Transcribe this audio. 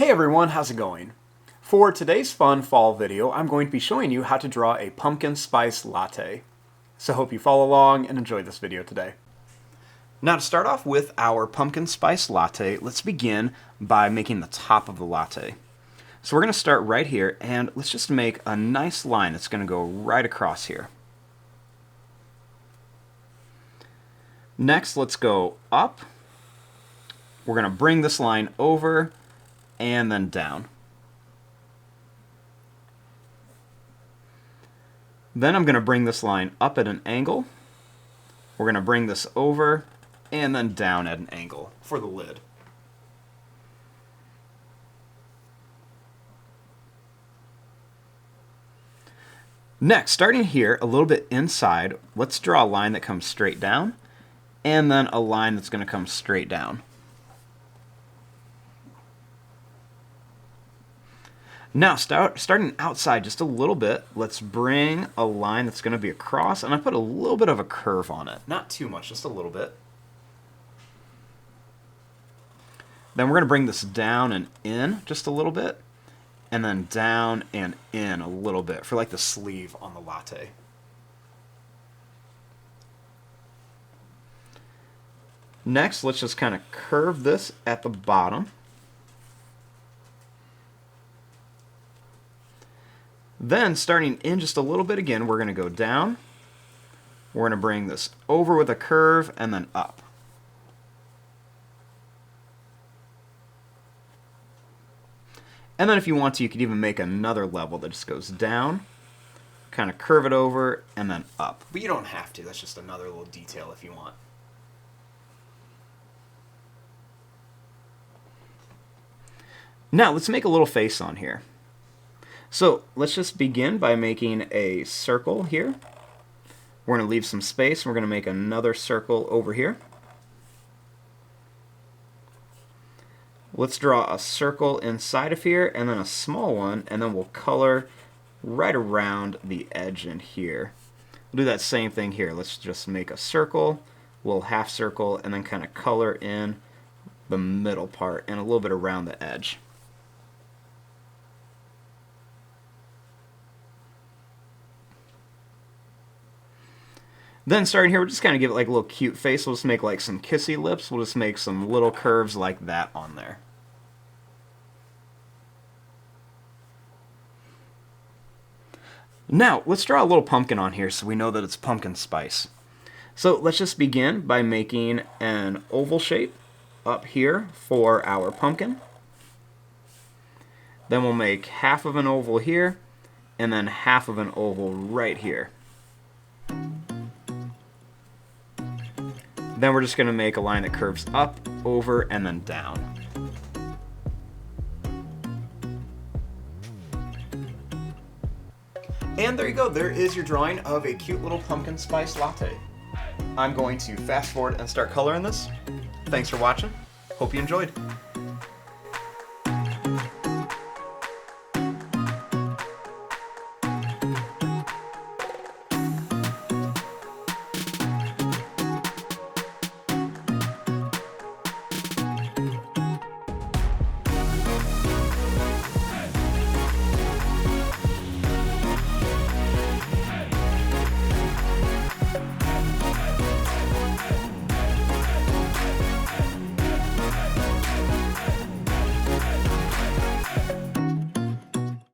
Hey everyone, how's it going? For today's fun fall video, I'm going to be showing you how to draw a pumpkin spice latte. So hope you follow along and enjoy this video today. Now to start off with our pumpkin spice latte, let's begin by making the top of the latte. So we're going to start right here and let's just make a nice line that's going to go right across here. Next, let's go up. We're going to bring this line over and then down. Then I'm going to bring this line up at an angle. We're going to bring this over and then down at an angle for the lid. Next, starting here a little bit inside, let's draw a line that comes straight down and then a line that's going to come straight down. Now, starting outside just a little bit, let's bring a line that's going to be across, and I put a little bit of a curve on it. Not too much, just a little bit. Then we're going to bring this down and in just a little bit, and then down and in a little bit for like the sleeve on the latte. Next, let's just kind of curve this at the bottom. Then, starting in just a little bit again, we're going to go down. We're going to bring this over with a curve and then up. And then if you want to, you could even make another level that just goes down, kind of curve it over, and then up. But you don't have to. That's just another little detail if you want. Now, let's make a little face on here. So let's just begin by making a circle here. We're going to leave some space. We're going to make another circle over here. Let's draw a circle inside of here and then a small one, and then we'll color right around the edge in here. We'll do that same thing here. Let's just make a circle, a little half circle, and then kind of color in the middle part and a little bit around the edge. Then starting here, we're just kind of give it like a little cute face. We'll just make like some kissy lips. We'll just make some little curves like that on there. Now, let's draw a little pumpkin on here so we know that it's pumpkin spice. So let's just begin by making an oval shape up here for our pumpkin. Then we'll make half of an oval here and then half of an oval right here. Then we're just going to make a line that curves up, over, and then down. And there you go. There is your drawing of a cute little pumpkin spice latte. I'm going to fast forward and start coloring this. Thanks for watching. Hope you enjoyed.